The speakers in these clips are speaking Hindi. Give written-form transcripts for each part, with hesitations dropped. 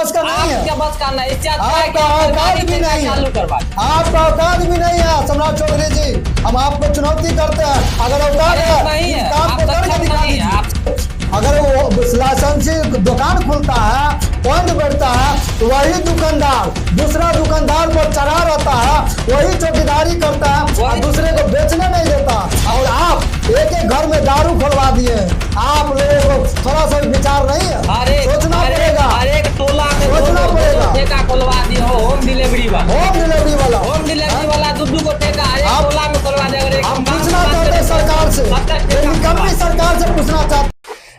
बस का नहीं है, आपका बस का नहीं, इससे अच्छा है कि आपका औकात भी नहीं चालू करवा है, आपका औकात भी नहीं है सम्राट चौधरी जी। हम आपको चुनौती करते हैं, अगर औकात है इस काम को करके दिखा दीजिए। अगर वो लाइसेंसी दुकान खुलता है, पॉइंट बैठता है, तो वही दुकानदार दूसरा दुकानदार पर चढ़ा रहता है, वही चौकीदारी करता है और दूसरे को बेचने नहीं देता। और आप एक एक घर में दारू खुलवा दिए। आप लोगों को थोड़ा सा विचार नहीं है, सोचना पड़ेगा, हर एक टोला में सोचना पड़ेगा। ठेका खुलवा दिए हो, होम डिलीवरी वाला, होम डिलीवरी वाला दूध को ठेका हर एक टोला में खुलवा देगा। हम पूछना चाहते हैं सरकार से, निकम्मी सरकार से पूछना चाहते।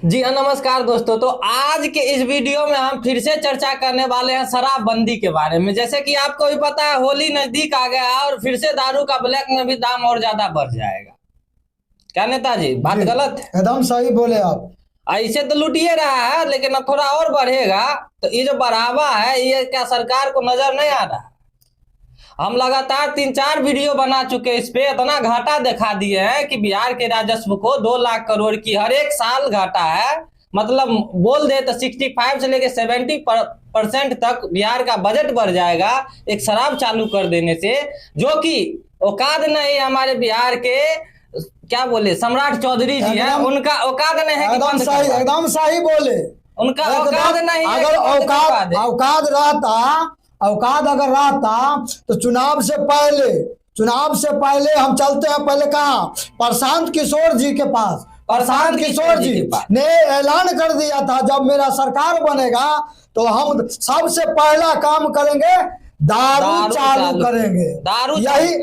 जी हाँ, नमस्कार दोस्तों। तो आज के इस वीडियो में हम फिर से चर्चा करने वाले हैं शराबबंदी के बारे में। जैसे कि आपको भी पता है, होली नजदीक आ गया और फिर से दारू का ब्लैक में भी दाम और ज्यादा बढ़ जाएगा। क्या नेताजी, बात गलत है? एकदम सही बोले आप। ऐसे तो लुटिए रहा है, लेकिन अब थोड़ा और बढ़ेगा। तो ये जो बढ़ावा है, ये क्या सरकार को नजर नहीं आ रहा? हम लगातार 3-4 वीडियो बना चुके, इस पे इतना घाटा दिखा दिए हैं कि बिहार के राजस्व को 2 लाख करोड़ की हर एक साल घाटा है। मतलब बोल दे तो 65 से लेके 70% तक बिहार का बजट बढ़ जाएगा एक शराब चालू कर देने से, जो कि औकात नहीं हमारे बिहार के, क्या बोले, सम्राट चौधरी जी हैं, उनका औकात नहीं है कि एकदम सही बोले, उनका औकात नहीं है। अगर औकात रहता, औकात अगर रहता तो चुनाव से पहले हम चलते हैं। पहले कहाँ? प्रशांत किशोर जी के पास। प्रशांत किशोर जी ने ऐलान कर दिया था, जब मेरा सरकार बनेगा तो हम सबसे पहला काम करेंगे, दारू चालू करेंगे। दारू यही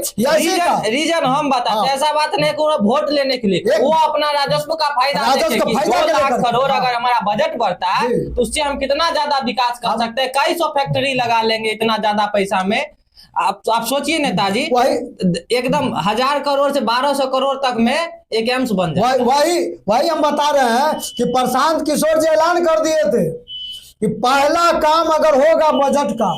रीजन हम बताते हैं। ऐसा बात नहीं कि वोट लेने के लिए, वो अपना राजस्व का फायदा 2 लाख करोड़ अगर हमारा बजट बढ़ता है तो उससे हम कितना ज्यादा विकास कर सकते हैं। कई सौ फैक्ट्री लगा लेंगे इतना ज्यादा पैसा में। आप सोचिए नेताजी, एकदम 1000 करोड़ से 1200 करोड़ तक में एक एम्स बन जाए। वही हम बता रहे हैं कि प्रशांत किशोर जी ऐलान कर दिए थे कि पहला काम अगर होगा बजट का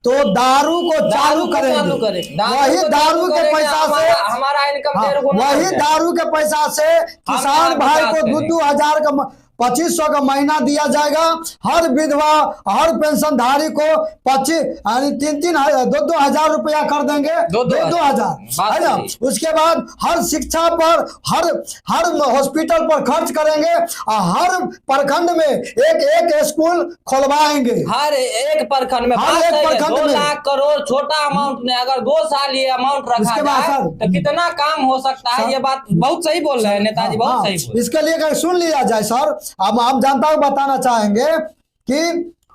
तो दारू को चालू करेंगे। वही दारू के पैसा से हमारा इनकम, वही दारू के पैसा से किसान भाई को 2-2 हजार का 2500 का महीना दिया जाएगा। हर विधवा, हर पेंशनधारी को 2-2 हजार रुपया कर देंगे, 2-2 हजार, है ना। उसके बाद हर शिक्षा पर, हर हॉस्पिटल पर खर्च करेंगे और हर प्रखंड में एक स्कूल खुलवाएंगे। हर एक प्रखंड में 2 लाख करोड़ छोटा अमाउंट में अगर 2 साल ये अमाउंट रखा जाए तो कितना काम हो सकता है। ये बात बहुत सही बोल रहे हैं नेताजी, बहुत सही बोल। इसके लिए अगर सुन लिया जाए सर, अब हम जनता को बताना चाहेंगे कि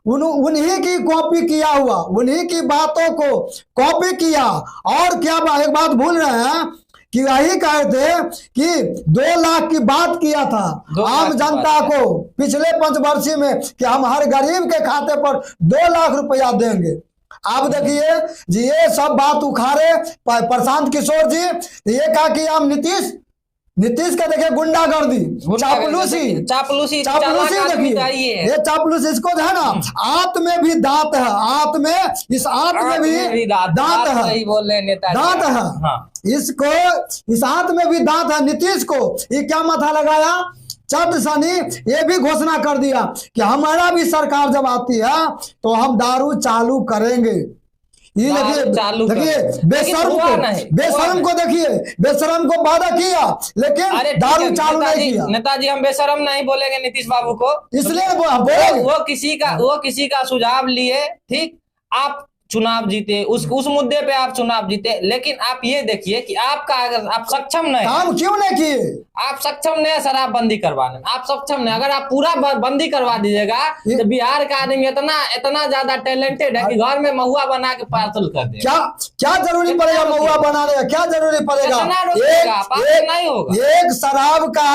उन्हीं की कॉपी किया हुआ, उन्हीं की बातों को कॉपी किया। और क्या एक बात भूल रहे हैं कि यही कहे थे कि 2 लाख की बात किया था आम जनता को पिछले पंचवर्षीय में कि हम हर गरीब के खाते पर 2 लाख रुपया देंगे। आप देखिए जी, ये सब बात उखाड़े प्रशांत किशोर जी। ये कहा कि हम नीतीश का देखिए गुंडागर्दी, चापलूसी देखिए, ये चापलूसी, इसको जो है ना, आंत में भी दांत है, आंत में, इस आंत में भी दांत है, दांत है इसको, इस आंत में भी दांत है। नीतीश को ये क्या माथा लगाया, चट सनी ये भी घोषणा कर दिया कि हमारा भी सरकार जब आती है तो हम दारू चालू करेंगे। ये देखिए बेशरम को देखिए, बेशरम को वादा किया लेकिन दारू चालू नहीं किया। नेताजी, हम बेशरम नहीं बोलेंगे नीतीश बाबू को, इसलिए वो किसी का सुझाव लिए, ठीक, आप चुनाव जीते, उस मुद्दे पे आप चुनाव जीते। लेकिन आप ये देखिए कि आपका, अगर आप सक्षम नहीं, काम क्यों नहीं किए, आप सक्षम नहीं शराबबंदी करवाने में, आप सक्षम नहीं। अगर आप पूरा बंदी करवा दीजिएगा तो बिहार का आदमी इतना ज्यादा टैलेंटेड है कि घर में महुआ बना के पार्सल कर दे। क्या जरूरी पड़ेगा महुआ बनाने का, क्या जरूरी पड़ेगा? नहीं होगा। एक शराब का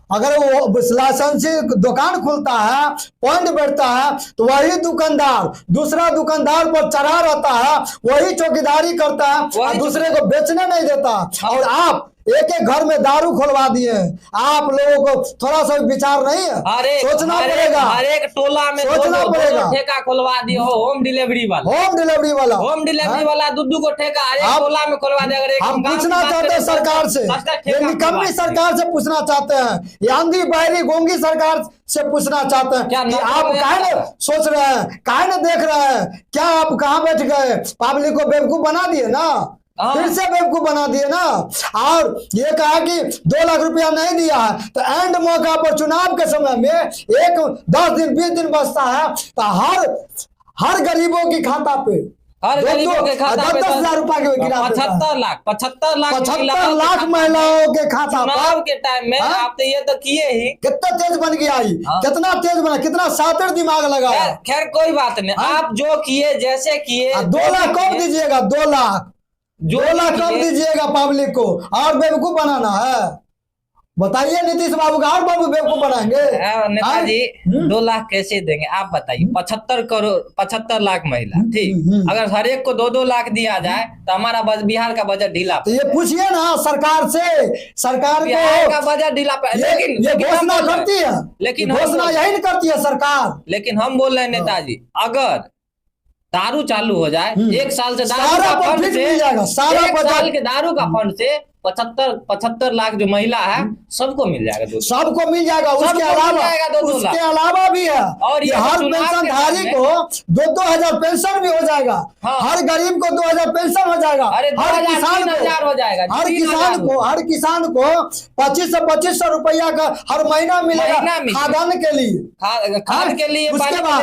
अगर वो लाइसेंसी दुकान खुलता है, पॉइंट बैठता है, तो वही दुकानदार दूसरा दुकानदार पर चढ़ा रहता है, वही चौकीदारी करता है और दूसरे को बेचने नहीं देता। और आप एक एक घर में दारू खुलवा दिए हैं। आप लोगों को थोड़ा सा विचार नहीं है? सोचना पड़ेगा। हर एक टोला में सोचना पड़ेगा। ठेका खुलवा दिए हो, होम डिलीवरी वाला होम डिलीवरी वाला दूध को ठेका हर एक टोला में खुलवा दे। अगर हम पूछना चाहते हैं सरकार से, ये निकम्मी सरकार से पूछना चाहते हैं, ये अंधी बहरी गोंगी सरकार से पूछना चाहते हैं कि आप काहे न सोच रहे हैं, काहे न देख रहे हैं? क्या आप कहाँ बैठ गए? पब्लिक को बेवकूफ बना दिए ना, फिर से बेवकूफ बना दिए ना। और ये कहा कि 2 लाख रुपया नहीं दिया है, तो एंड मौका पर चुनाव के समय में एक 10 दिन 20 दिन बचता है, तो हर गरीबों की खाता पे हर गरीबों के खाता पे 10,000 रुपया के गिरा 75 लाख महिलाओं के खाता चुनाव के टाइम में आप तो ये तो किए ही। कितना तेज बन गया, कितना तेज बना, कितना शातिर दिमाग लगा। खैर कोई बात नहीं, आप जो किए जैसे किए। 2 लाख कब दीजिएगा? 2 लाख 2 लाख कब दीजिएगा पब्लिक को? और बेवकूफ बनाना है? बताइए नीतीश बाबू का और बाबू बेवकूफ बनाएंगे? नेताजी 2 लाख कैसे देंगे आप बताइए? 75 लाख महिला, ठीक, अगर हर एक को 2-2 लाख दिया जाए तो हमारा बिहार का बजट ढीला। तो ये पूछिए ना सरकार से, सरकार बिहार का बजट ढीला। लेकिन ये घोषणा करती है, लेकिन घोषणा यही नहीं करती है सरकार। लेकिन हम बोल रहे हैं नेताजी, अगर दारू चालू हो जाए, 1 साल से दारू सारा का फंड से, सारा 1 साल के दारू का फंड से 75 लाख जो महिला है सबको मिल जाएगा, सबको मिल जाएगा। उसके अलावा भी है, और ये हर पेंशनधारी को 2-2 हजार पेंशन भी हो जाएगा। हर गरीब को 2,000 पेंशन हो जाएगा। हर किसान को 2500 रुपया का हर महीना मिलेगा खाद्यान्न के लिए, खाद के लिए। उसके बाद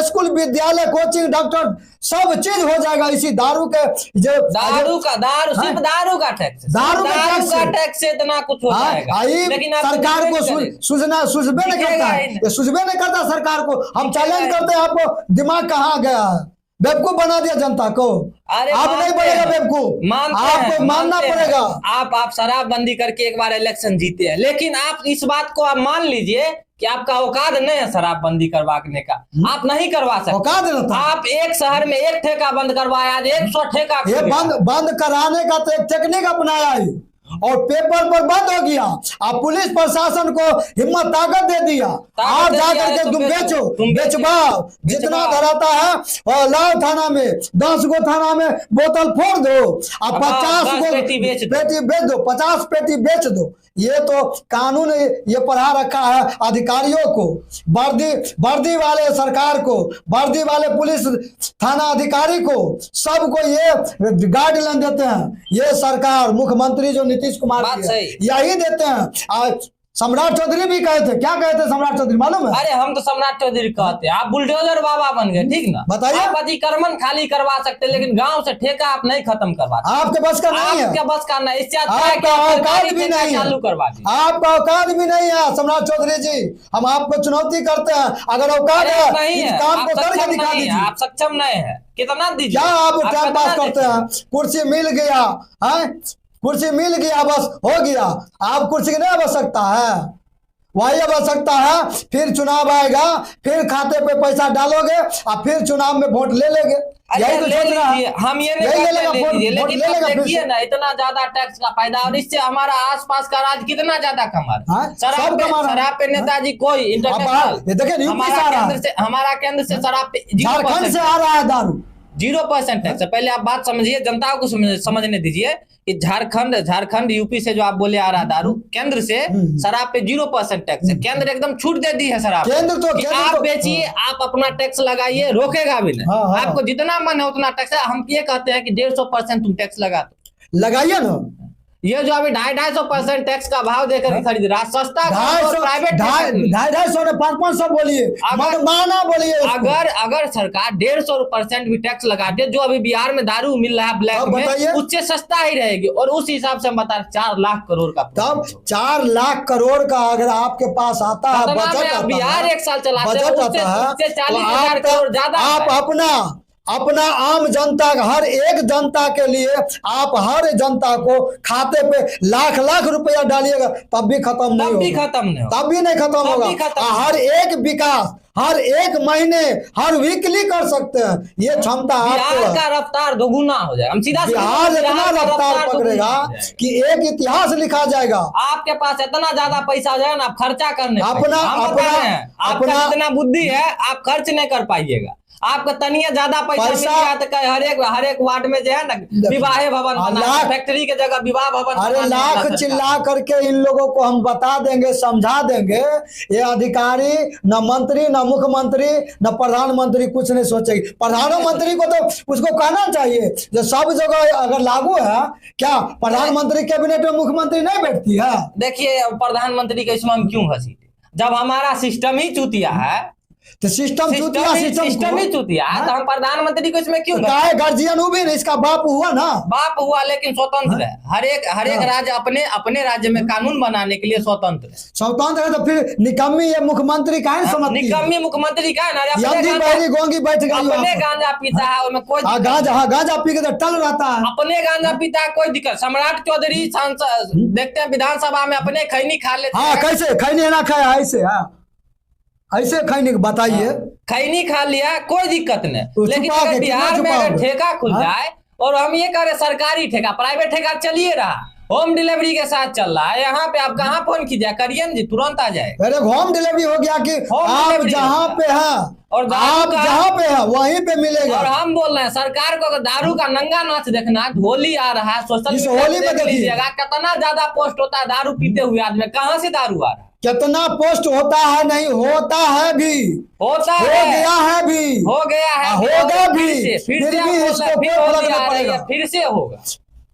स्कूल विद्यालय कोचिंग डॉक्टर सब चीज हो जाएगा इसी दारू के। जो सिर्फ दारू का टैक्स से इतना कुछ हो जाएगा। लेकिन सरकार को सूझबे नहीं करता सरकार को। हम चैलेंज करते हैं, आपको दिमाग कहाँ गया है? बेवकूफ बना दिया जनता को। आप नहीं बनेगा बेवकूफ, आपको मानना पड़ेगा। आप शराबबंदी करके एक बार इलेक्शन जीते हैं, लेकिन आप इस बात को आप मान लीजिए कि आपका औकात नहीं है शराबबंदी करवाने का। आप नहीं करवा सकते। औकात नहीं था। आप एक शहर में एक ठेका बंद करवाया, 100 ठेका। ये बंद कराने का तो एक टेक्निक अपनाया है और पेपर पर बंद हो गया। अब पुलिस प्रशासन को हिम्मत ताकत दे दिया, और जाकर के तुम बेचवाओ, जितना धराता है और लाओ थाना में, 10 गो थाना में बोतल फोड़ दो, अब 50 गो पेटी बेच दो, 50 पेटी बेच दो। ये तो कानून ये पढ़ा रखा है अधिकारियों को, वर्दी वाले सरकार को, वर्दी वाले पुलिस थाना अधिकारी को, सबको ये गाइडलाइन देते हैं। ये सरकार मुख्यमंत्री जो नीतीश कुमार यही देते हैं। सम्राट चौधरी भी कहे थे, क्या कहे थे सम्राट चौधरी मालूम है? अरे हम तो सम्राट चौधरी कहते हैं, आप बुलडोजर बाबा बन गए, ठीक ना? बताइए। आप अतिक्रमण खाली करवा सकते, लेकिन गांव से ठेका आप नहीं खत्म करवा सकते। आपके बस का नहीं है, आपके बस का नहीं। इससे आपका औकात भी नहीं है, चालू करवा दी। आपका औकात भी नहीं है सम्राट चौधरी जी। हम आपको चुनौती करते हैं, अगर औकात है इस काम को करके दिखा दीजिए। आप सक्षम नहीं है, कितना दीजिए? क्या आप टाइम पास करते हैं? कुर्सी मिल गया है, कुर्सी मिल गया, बस हो गया। आप कुर्सी की नहीं आवश्यकता है, वही आवश्यकता है। फिर चुनाव आएगा, फिर खाते पे पैसा डालोगे और फिर चुनाव में वोट ले लेंगे। यही तो सोच रहा है। हम ये नहीं कहते, लेकिन देखिए ना, इतना ज्यादा टैक्स का फायदा, और इससे हमारा आसपास का राज्य कितना ज्यादा कमा रहा है। शराब पे नेताजी कोई इंटरनेशनल, हमारा केंद्र से शराब पे झारखंड से आ रहा है दारू 0% टैक्स। पहले आप बात समझिए, जनता को समझने दीजिए कि झारखंड यूपी से जो आप बोले आ रहा दारू, केंद्र से शराब पे 0% टैक्स है। केंद्र एकदम छूट दे दी है शराब। आप बेचिए, आप अपना टैक्स लगाइए, रोकेगा भी नहीं। आपको जितना मन है उतना टैक्स है। हम ये कहते हैं कि 150% तुम टैक्स लगाइए ना। ये जो अभी 250% टैक्स का भाव देकर खरीद रहा, सस्ता प्राइवेट 250 ने 500 बोलिए, माना बोलिए। अगर सरकार 150% भी टैक्स लगाते, जो अभी बिहार में दारू मिल रहा है ब्लैक में, उससे सस्ता ही रहेगी। और उस हिसाब से हम बता रहे 4 लाख करोड़ का, तब 4 लाख करोड़ का अगर आपके पास आता है बजट, बिहार 1 साल चलाते हैं, आता है, 40,000 करोड़ ज्यादा। आप अपना आम जनता, हर एक जनता के लिए आप हर जनता को खाते पे लाख रुपया डालिएगा, तब भी खत्म नहीं होगा, तब भी नहीं खत्म होगा। हर एक विकास, हर एक महीने, हर वीकली कर सकते हैं। ये क्षमता आपको बिहार है। का रफ्तार दोगुना हो जाएगा। हम सीधा बिहार इतना का रफ्तार दोगुना पकड़ेगा हो जाएगा। कि एक इतिहास लिखा जाएगा। आपके पास इतना ज्यादा पैसा हो जाएगा ना, आप खर्चा करने अपना- पाइएगा। हम बता रहे हैं, आपका अपना- जितना बुद्धि है आप खर्च नहीं कर पाइएगा। आपका तनिया ज्यादा पैसा मिल गया तो हर एक वार्ड में जो है ना विवाह भवन बना, फैक्ट्री के जगह विवाह भवन अरे बनाने लाख वाला चिल्ला करके इन लोगों को हम बता देंगे, समझा देंगे। ये अधिकारी न मंत्री, न मुख्यमंत्री, न प्रधानमंत्री कुछ नहीं सोचेगी। प्रधानमंत्री को तो उसको कहना चाहिए जो सब जगह अगर लागू है, क्या प्रधानमंत्री कैबिनेट में मुख्यमंत्री नहीं बैठती है? देखिए प्रधानमंत्री के इसमें हम क्यों हंसी, जब हमारा सिस्टम ही चूतिया है, तो सिस्टम चूतिया, सिस्टम ही चूतिया है, तो हम प्रधानमंत्री को इसमें क्यों क्या है? गार्जियन वो भी नहीं, इसका बाप हुआ ना, बाप हुआ, लेकिन स्वतंत्र है। हर एक राज्य अपने राज्य में कानून बनाने के लिए स्वतंत्र है। स्वतंत्र है तो फिर निकम्मी ये मुख्यमंत्री का है समझती है? निकम्मी मुख्यमंत्री का है ना, गोंगी बैठ गई अपने गांजा पीता है, उसमें कोई गांजा पी के तो टल रहता है। अपने गांजा पीता है, कोई दिक्कत। सम्राट चौधरी सांसद देखते हैं विधानसभा में अपने खैनी खा लेते हैं। कैसे खैनी ना खाया? ऐसे ऐसे खैनी बताइए। खैनी खा लिया, कोई दिक्कत नहीं। लेकिन अगर बिहार में अगर ठेका खुल जाए, और हम ये कह रहे सरकारी ठेका, प्राइवेट ठेका चलिए रहा, होम डिलीवरी के साथ चल रहा है, यहाँ पे आप कहाँ फोन कीजिए, करिए जी, तुरंत आ जाए। अरे होम डिलीवरी हो गया कि आप जहाँ पे हैं, और आप जहाँ पे हैं वहीं पे मिलेगा। और हम बोल रहे हैं सरकार को अगर दारू का नंगा नाच देखना, होली आ रहा है, सोशल इस मीडिया होली में देख देखिए। लीजिएगा कितना ज्यादा पोस्ट होता है दारू पीते हुए आदमी, कहाँ से दारू आ रहा है, कितना पोस्ट होता है, नहीं होता है भी, होता हो है, गया है भी, हो गया है, होगा भी, फिर से भी हम बोल इसको रहे हैं, कोई फिर फर्क होली नहीं आ रही है, पड़ेगा। फिर से होगा।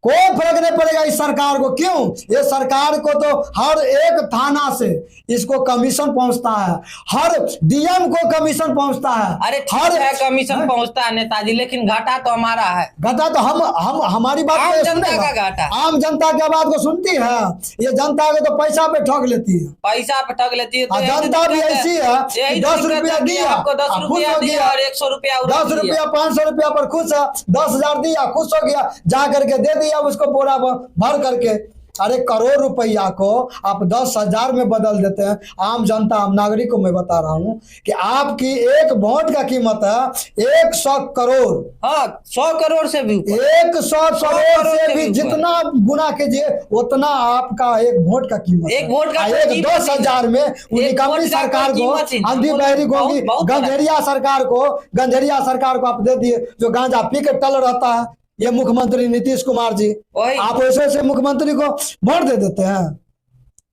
कोई फर्क नहीं पड़ेगा इस सरकार को। क्यों? ये सरकार को तो हर एक थाना से इसको कमीशन पहुंचता है, हर डीएम को कमीशन पहुंचता है। अरे ठीक है कमीशन पहुंचता है नेताजी, लेकिन घाटा तो हमारा है। घाटा तो हम हमारी बात आम को जनता सुनेगा। का घाटा। आम जनता की बात को सुनती है। ये जनता को तो पैसा पे ठग लेती है। पैसा पे ठग लेती है, तो जनता भी ऐसी है, यही 10 रुपया दिया, आपको 10 रुपया दिया और 100 रुपया 10 रुपया 500 रुपया पर खुश है, 10,000 दिया, खुश हो गया, जा करके दे दिया उसको बोरा भर करके। अरे करोड़ रुपया को आप 10,000 में बदल देते हैं। आम जनता, आम नागरिक को मैं बता रहा हूं कि आपकी एक वोट का कीमत है 100 करोड़। हाँ 100 करोड़ से भी ऊपर, 100 करोड़ से भी जितना गुना कीजिए उतना आपका एक वोट का कीमत एक वोट का है। एक 10,000 में निकम्मी सरकार को, अंधी बहरी गोंगी गंजेरिया सरकार को आप दे दिए, जो गांजा पी के टल रहता है, ये मुख्यमंत्री नीतीश कुमार जी। आप ऐसे मुख्यमंत्री को वोट दे देते हैं?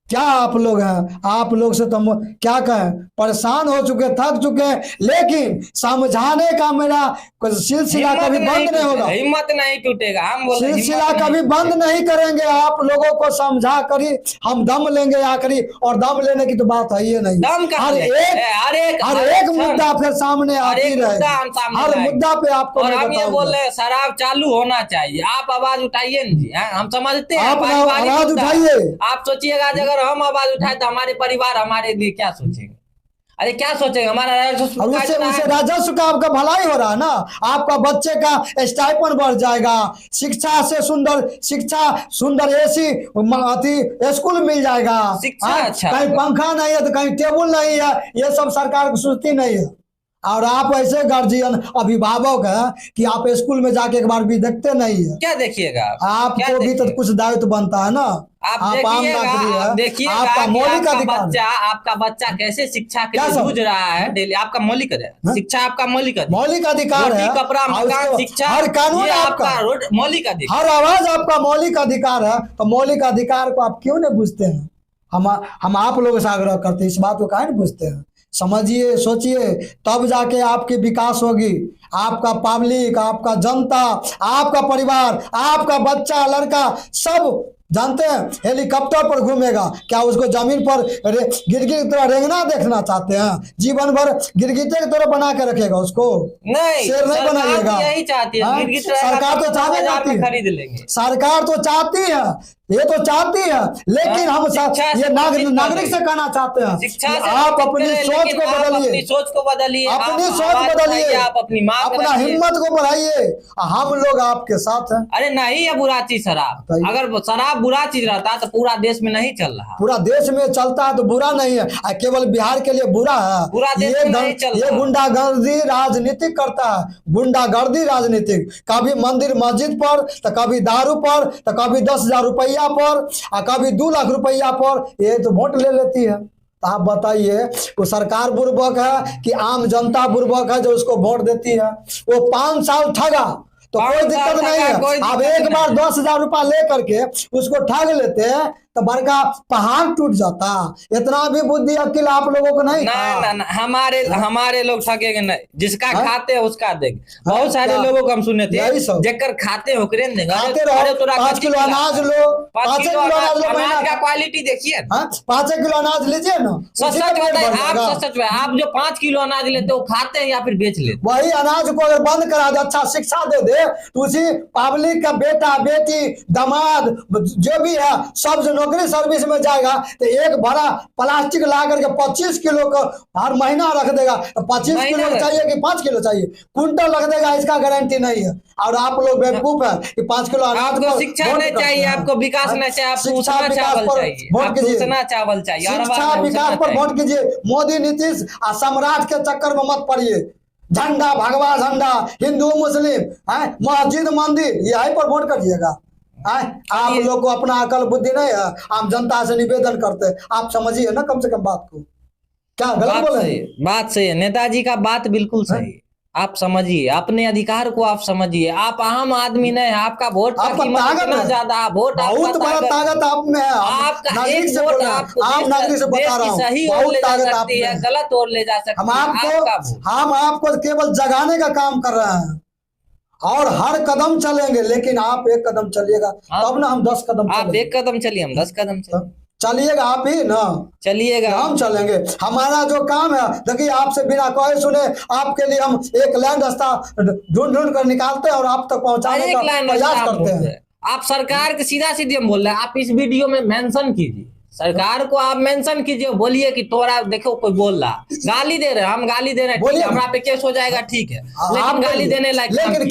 क्या आप लोग हैं? आप लोग से तो हम क्या कहें, परेशान हो चुके, थक चुके हैं। लेकिन समझाने का मेरा सिलसिला कभी बंद नहीं होगा, हिम्मत नहीं टूटेगा। हम बोल सिलसिला कभी बंद नहीं करेंगे। आप लोगों को समझा करी हम दम लेंगे आखिरी, और दम लेने की तो बात है ये नहीं। हर एक मुद्दा फिर सामने आती रहे, हर मुद्दा पे आपको। और हम ये बोल रहे हैं शराब चालू होना चाहिए, आप आवाज उठाइए न जी। हम समझते हैं आप आवाज उठाइए। आप सोचिएगा अगर हम आवाज उठाए तो हमारे परिवार हमारे लिए क्या सोचेंगे? अरे क्या सोचेंगे? हमारा राजस्व उससे राजस्व का आपका भलाई हो रहा है ना। आपका बच्चे का स्टाइपेंड बढ़ जाएगा, शिक्षा से सुंदर एसी स्कूल मिल जाएगा, अच्छा, कहीं पंखा नहीं है तो कहीं टेबल नहीं है, ये सब सरकार को सोचती नहीं है। और आप ऐसे गार्जियन, अभिभावक है कि आप स्कूल में जाके एक बार भी देखते नहीं है। क्या देखिएगा? आपको भी तो कुछ दायित्व बनता है ना। आप आम नागरिक है, आपका मौलिक अधिकार। आपका बच्चा कैसे शिक्षा के लिए जूझ रहा है डेली, आपका मौलिक अधिकार, शिक्षा आपका मौलिक अधिकार है। कपड़ा मकान शिक्षा, हर कानून आपका मौलिक अधिकार, हर आवाज आपका मौलिक अधिकार है। तो मौलिक अधिकार को आप क्यों नहीं बुझते हैं? हम आप लोगों से आग्रह करते हैं, इस बात को काहे नहीं बुझते हैं? समझिए, सोचिए, तब जाके आपकी विकास होगी। आपका पब्लिक, आपका जनता, आपका परिवार, आपका बच्चा लड़का सब जानते हैं हेलीकॉप्टर पर घूमेगा, क्या उसको जमीन पर गिरगिट की तरह रेंगना देखना चाहते हैं? जीवन भर गिरगिटे की तरह बना के रखेगा उसको? नहीं, शेर नहीं बनाइएगा। यही चाहती है, सरकार तो चाहती है, खरीद लेंगे। सरकार तो चाहती है ये तो चाहती है, लेकिन हम शिक्षा से ये वंचित नागरिक कर से कहना चाहते हैं शिक्षा कि से आप वंचित अपनी करें, सोच लेकिन को आप अपनी बदलिए, सोच को बदलिए, अपनी आप सोच आवाज बदलिए, उठाइए, आप अपनी मांग अपना रखिए। हिम्मत को बढ़ाइए, हम लोग आपके साथ हैं। अरे नहीं है बुरा चीज शराब, बताइए। अगर शराब बुरा चीज रहता तो पूरा देश में नहीं चल रहा। पूरा देश में चलता है तो बुरा नहीं है, केवल बिहार के लिए बुरा है। पूरा देश में नहीं चल ये रहा। गुंडागर्दी राजनीतिक करता है, गुंडागर्दी राजनीतिक, कभी मंदिर मस्जिद पर, तो कभी दारू पर, तो कभी 10,000 रुपया पर, और कभी 2 लाख रुपया पर, ये तो वोट ले लेती है। तो आप बताइए, वो सरकार बुर्बक है कि आम जनता बुर्बक है जो उसको वोट देती है? वो 5 साल ठगा तो कोई 5 साल दिक्कत नहीं ठगा, है। कोई अब दिक्कत एक बार नहीं। 10,000 रुपया ले करके उसको ठग लेते हैं तो बड़का पहाड़ टूट जाता। इतना भी बुद्धि अक्ल आप लोगों को नहीं था? ना हमारे लोग ठगेंगे नहीं, जिसका हाँ? खाते हैं उसका देंगे। बहुत सारे क्या? लोगों को हम सुने थे, यही सब। जेकर खाते हैं ओकरे देंगे। खाते अरे रहो, तोरा 5 कथी किलो खिलाता अनाज है? लो, 5 5 किलो किलो अनाज लो, अनाज महीना का क्वालिटी देखिए ना। 5 किलो अनाज लीजिए ना, सच उसी सच में पेट बताइए, भर आप जाएगा। सच आप जो 5 किलो अनाज लेते हो खाते हैं या फिर बेच लेते वही अनाज को अगर बंद करा दे, अच्छा शिक्षा दे तो उसी पब्लिक का बेटा बेटी दामाद जो भी है सब जो नौकरी सर्विस में जाएगा तो एक बड़ा प्लास्टिक ला करके 25 किलो का हर महीना रख देगा। तो 25 किलो चाहिए कि 5 किलो चाहिए? कुंटल रख देगा, इसका गारंटी नहीं है। और आप लोग बेवकूफ है कि 5 किलो अनाज आपको पर शिक्षा वोट नहीं करते चाहिए, हैं। आपको विकास नहीं चाहिए, आपको शिक्षा उतना विकास चावल पर चाहिए, वोट आपको कीजिए, उतना चावल चाहिए, हर शिक्षा बार में विकास उतना पर वोट चाहिए। कीजिए। मोदी नीतीश और सम्राट के चक्कर में मत पड़िए। झंडा भगवा झंडा, हिंदू मुस्लिम है, मस्जिद मंदिर, यही पर वोट करिएगा। आप लोग को अपना अकल बुद्धि नहीं है। आप जनता से निवेदन करते हैं, आप समझिए ना कम से कम बात को। क्या गलत बोले? बात सही है, नेताजी का बात बिल्कुल सही है। आप समझिए, अपने अधिकार को आप समझिए। आप आम आदमी नहीं है, आपका वोट का आपका कीमत ताकत इतना है, ज्यादा, वोट बहुत बड़ा ताकत आप में है। आपका नागरिक एक से वोट बोल रहे हैं, आपको आम नागरिक से देश बता रहा की हूँ, सही ओर बहुत ले जा ताकत आप सकती में है, है। गलत ओर ले जा सकती है। हम आपको केवल जगाने का काम कर रहे हैं और हर कदम चलेंगे, लेकिन आप एक कदम चलिएगा तब ना हम 10 कदम आप चलेंगे। एक कदम चलिए, हम 10 कदम चलिए। चलिएगा आप ही ना, चलिएगा, हम चलेंगे। हमारा जो काम है, देखिए आपसे बिना कहे सुने आपके लिए हम एक लैंड रास्ता ढूंढ कर निकालते हैं और आप तक पहुंचाने का प्रयास करते हैं। आप सरकार के सीधा सीधे हम बोल रहे हैं, आप इस वीडियो में मेंशन कीजिए, सरकार को आप मेंशन कीजिए, बोलिए कि तोरा देखो कोई बोल रहा, गाली दे रहे हैं, हम गाली दे रहे हैं, बोलिए, हमारा पे केस हो जाएगा, ठीक है, लेकिन गाली देने लायक लेकिन